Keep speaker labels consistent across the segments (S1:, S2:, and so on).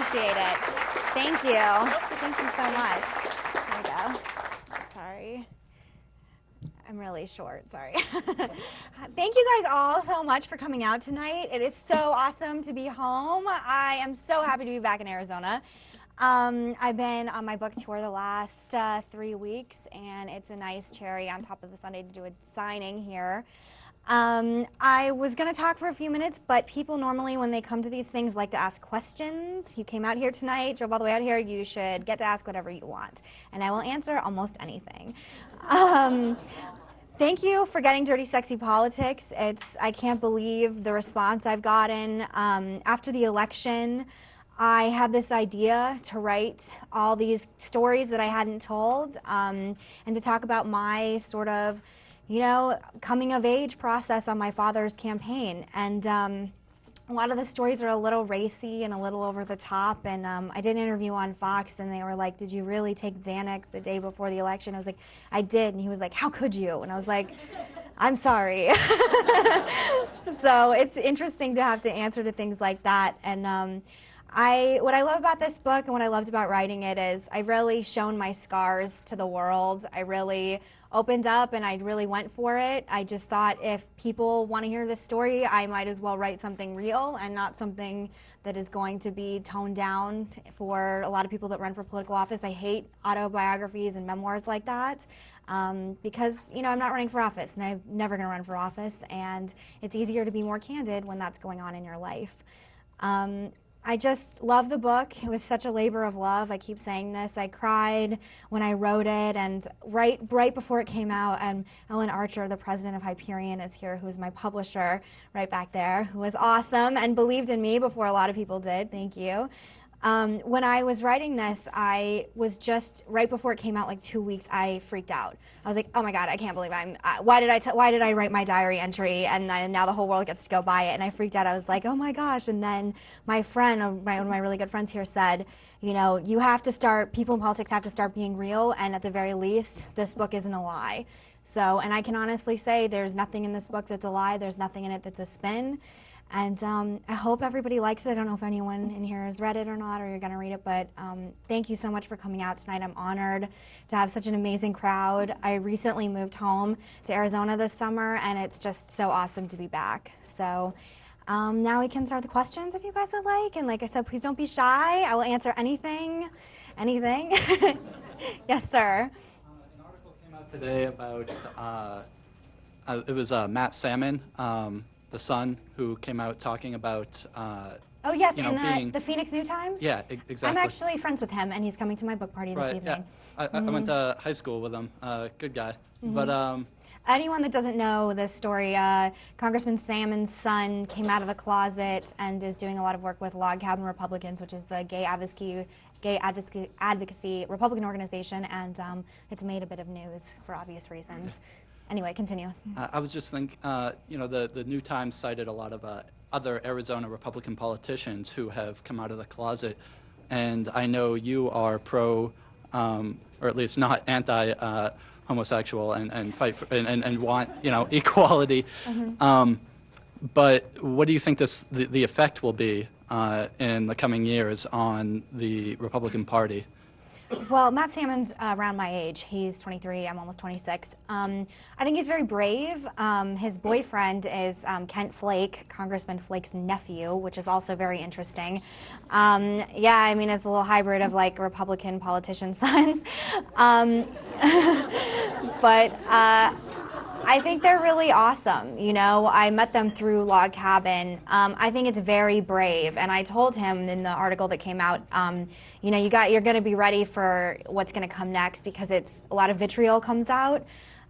S1: appreciate it. Thank you. Thank you so much. There we go. Sorry. I'm really short, sorry. Thank you guys all so much for coming out tonight. It is so awesome to be home. I am so happy to be back in Arizona. I've been on my book tour the last 3 weeks, and it's a nice cherry on top of the Sunday to do a signing here. I was going to talk for a few minutes, but people normally, when they come to these things, like to ask questions. You came out here tonight, drove all the way out here, you should get to ask whatever you want, and I will answer almost anything. Thank you for getting Dirty Sexy Politics. I can't believe the response I've gotten. After the election, I had this idea to write all these stories that I hadn't told, and to talk about my sort of, coming of age process on my father's campaign. And a lot of the stories are a little racy and a little over the top. And I did an interview on Fox, and they were like, "Did you really take Xanax the day before the election?" I was like, "I did." And he was like, "How could you?" And I was like, "I'm sorry." So it's interesting to have to answer to things like that. And what I love about this book and what I loved about writing it is I've really shown my scars to the world. I really opened up and I really went for it. I just thought if people want to hear this story, I might as well write something real and not something that is going to be toned down for a lot of people that run for political office. I hate autobiographies and memoirs like that because, I'm not running for office and I'm never going to run for office, and it's easier to be more candid when that's going on in your life. I just love the book. It was such a labor of love. I keep saying this. I cried when I wrote it, and right before it came out, and Ellen Archer, the president of Hyperion, is here, who is my publisher right back there, who was awesome and believed in me before a lot of people did. Thank you. When I was writing this, I was just, right before it came out, like 2 weeks, I freaked out. I was like, oh my God, I can't believe why did I write my diary entry, and now the whole world gets to go by it, and I freaked out. I was like, oh my gosh. And then my friend, one of my really good friends here said, you have to start, people in politics have to start being real, and at the very least, this book isn't a lie. So, and I can honestly say there's nothing in this book that's a lie, there's nothing in it that's a spin. And I hope everybody likes it. I don't know if anyone in here has read it or not, or you're going to read it, but thank you so much for coming out tonight. I'm honored to have such an amazing crowd. I recently moved home to Arizona this summer, and it's just so awesome to be back. So now we can start the questions if you guys would like. And like I said, please don't be shy. I will answer anything. Yes, sir.
S2: An article came out today about, it was Matt Salmon, the son, who came out talking about
S1: oh yes, in the Phoenix New Times?
S2: Yeah, exactly.
S1: I'm actually friends with him, and he's coming to my book party this evening.
S2: Yeah. I went to high school with him. Good guy.
S1: Mm-hmm.
S2: But
S1: anyone that doesn't know this story, Congressman Salmon's son came out of the closet and is doing a lot of work with Log Cabin Republicans, which is the gay advocacy Republican organization, and it's made a bit of news for obvious reasons. Okay. Anyway, continue.
S2: I was just thinking, the New Times cited a lot of other Arizona Republican politicians who have come out of the closet, and I know you are pro, or at least not anti-homosexual, and fight for, and want equality. Mm-hmm. But what do you think the effect will be in the coming years on the Republican Party?
S1: Well, Matt Salmon's around my age. He's 23. I'm almost 26. I think he's very brave. His boyfriend is Kent Flake, Congressman Flake's nephew, which is also very interesting. Yeah, I mean, it's a little hybrid of like Republican politician sons. But I think they're really awesome. I met them through Log Cabin. I think it's very brave, and I told him in the article that came out, you're going to be ready for what's going to come next, because a lot of vitriol comes out.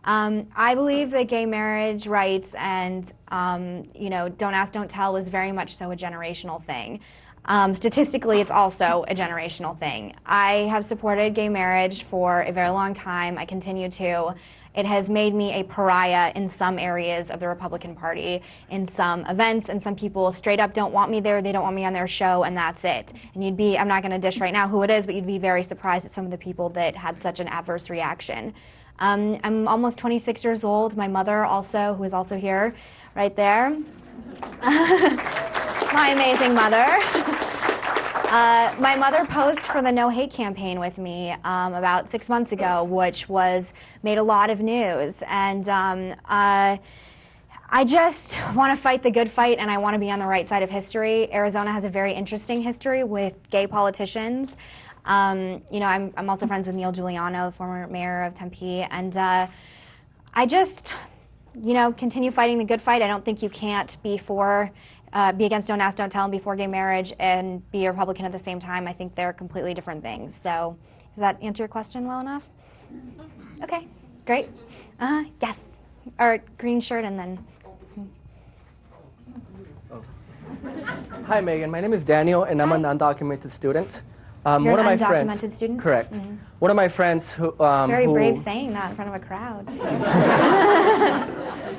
S1: I believe that gay marriage rights and don't ask, don't tell is very much so a generational thing. Statistically, it's also a generational thing. I have supported gay marriage for a very long time. I continue to. It has made me a pariah in some areas of the Republican Party, in some events, and some people straight up don't want me there, they don't want me on their show, and that's it. And I'm not going to dish right now who it is, but you'd be very surprised at some of the people that had such an adverse reaction. I'm almost 26 years old. My mother also, who is also here, right there. My amazing mother. My mother posed for the No Hate campaign with me about 6 months ago, which made a lot of news. And I just want to fight the good fight, and I want to be on the right side of history. Arizona has a very interesting history with gay politicians. You know, I'm also friends with Neil Giuliano, the former mayor of Tempe, and I just, you know, continue fighting the good fight. I don't think you can't be against Don't Ask, Don't Tell, and be for gay marriage and be a Republican at the same time. I think they're completely different things. So, does that answer your question well enough? Okay, great. Yes. Or green shirt and then.
S3: Hi, Megan. My name is Daniel, and I'm an undocumented student.
S1: You're
S3: one of
S1: an
S3: my
S1: undocumented
S3: friends,
S1: student?
S3: Correct.
S1: Mm-hmm.
S3: One of my friends who...
S1: Very brave saying that in front of a crowd.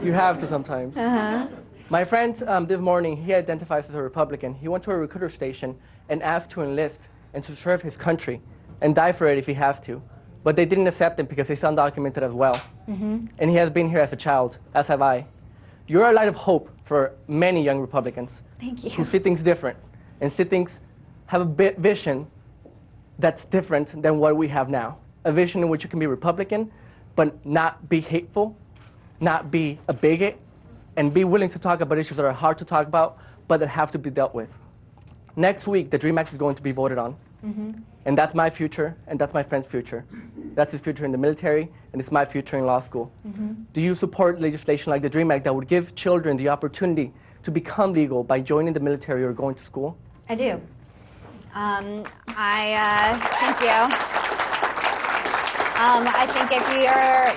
S3: You have to sometimes.
S1: Uh-huh.
S3: My friend, this morning, he identifies as a Republican. He went to a recruiter station and asked to enlist and to serve his country and die for it if he has to. But they didn't accept him because he's undocumented as well.
S1: Mm-hmm.
S3: And he has been here as a child, as have I. You're a light of hope for many young Republicans.
S1: Thank you.
S3: Who see things different and see things, have a vision that's different than what we have now. A vision in which you can be Republican, but not be hateful, not be a bigot, and be willing to talk about issues that are hard to talk about, but that have to be dealt with. Next week, the DREAM Act is going to be voted on.
S1: Mm-hmm.
S3: And that's my future, and that's my friend's future. That's his future in the military, and it's my future in law school.
S1: Mm-hmm.
S3: Do you support legislation like the DREAM Act that would give children the opportunity to become legal by joining the military or going to school?
S1: I do. Thank you. I think if you're,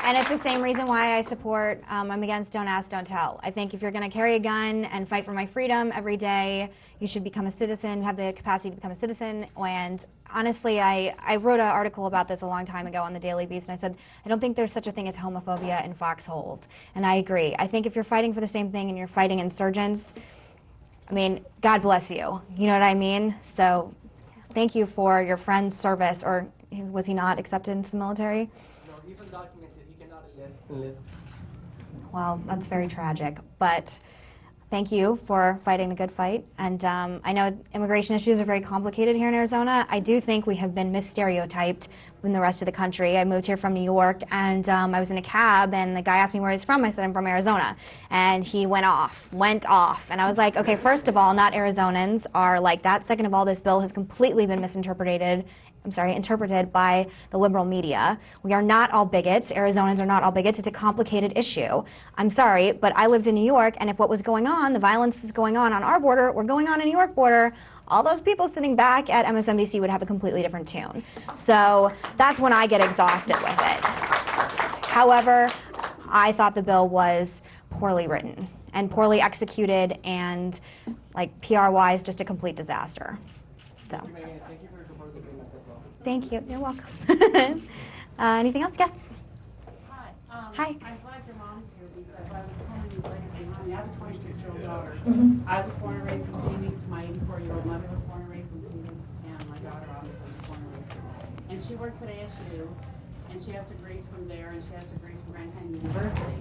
S1: and it's the same reason why I support, I'm against Don't Ask, Don't Tell. I think if you're going to carry a gun and fight for my freedom every day, you should become a citizen, have the capacity to become a citizen. And honestly, I wrote an article about this a long time ago on the Daily Beast, and I said, I don't think there's such a thing as homophobia in foxholes. And I agree. I think if you're fighting for the same thing and you're fighting insurgents, I mean, God bless you. You know what I mean? So thank you for your friend's service. Or was he not accepted into the military?
S3: No, he's undocumented. He cannot enlist.
S1: Well, that's very tragic. But thank you for fighting the good fight. And I know immigration issues are very complicated here in Arizona. I do think we have been misstereotyped in the rest of the country. I moved here from New York, and I was in a cab, and the guy asked me where he's from. I said, I'm from Arizona. And he went off. And I was like, okay, first of all, not Arizonans are like that. Second of all, this bill has completely been interpreted by the liberal media. We are not all bigots. Arizonans are not all bigots. It's a complicated issue. I'm sorry, but I lived in New York, and if what was going on, the violence is going on our border, were going on in New York border, all those people sitting back at MSNBC would have a completely different tune. So that's when I get exhausted with it. However, I thought the bill was poorly written and poorly executed, and like PR-wise, just a complete disaster. So.
S3: Thank you for your support of the DREAM Act as well.
S1: Thank you. You're welcome. Anything else? Yes.
S4: Hi.
S1: Hi.
S4: I'm glad your mom's here because I was calling you later behind me. I have a 26-year-old daughter.
S1: Mm-hmm.
S4: I was born and raised in Phoenix. My 84-year-old mother was born and raised in Phoenix, and my daughter obviously was born and raised here. And she works at ASU, and she has degrees from there, and she has degrees from Grand Canyon University.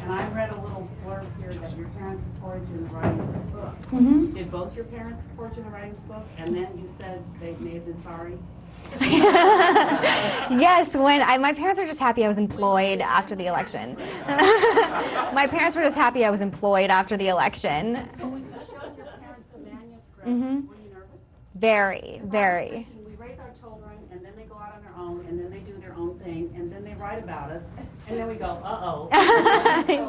S4: And I read a little blurb here that your parents supported you in the writing of this book.
S1: Mm-hmm.
S4: Did both your parents support you in the writing of this book? And then you said they may have been sorry.
S1: Yes, my parents were just happy I was employed after the election. My parents were just happy I was employed after the election.
S4: So when you showed your parents the manuscript,
S1: Mm-hmm.
S4: were you nervous?
S1: Very, very.
S4: We raise our children, and then they go out on their own, and then they do their own thing, and then they write about us, and then we go, uh-oh.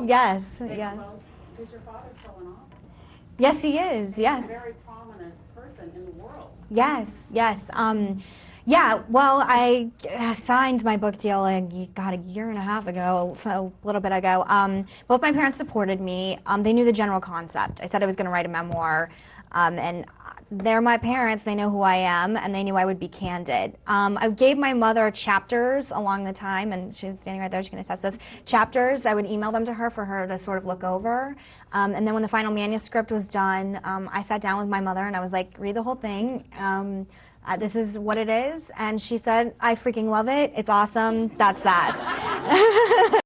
S1: Yes,
S4: They
S1: yes.
S4: promote- Is your father still in office?
S1: Yes, he is, yes.
S4: He's a very prominent person in the world.
S1: Yes, yes. Yeah, well, I signed my book deal, a year and a half ago, so a little bit ago. Both my parents supported me. They knew the general concept. I said I was going to write a memoir, and they're my parents. They know who I am, and they knew I would be candid. I gave my mother chapters along the time, and she's standing right there. She can attest this. Chapters, I would email them to her for her to sort of look over. And then when the final manuscript was done, I sat down with my mother, and I was like, read the whole thing. This is what it is. And she said, I freaking love it. It's awesome. That's that.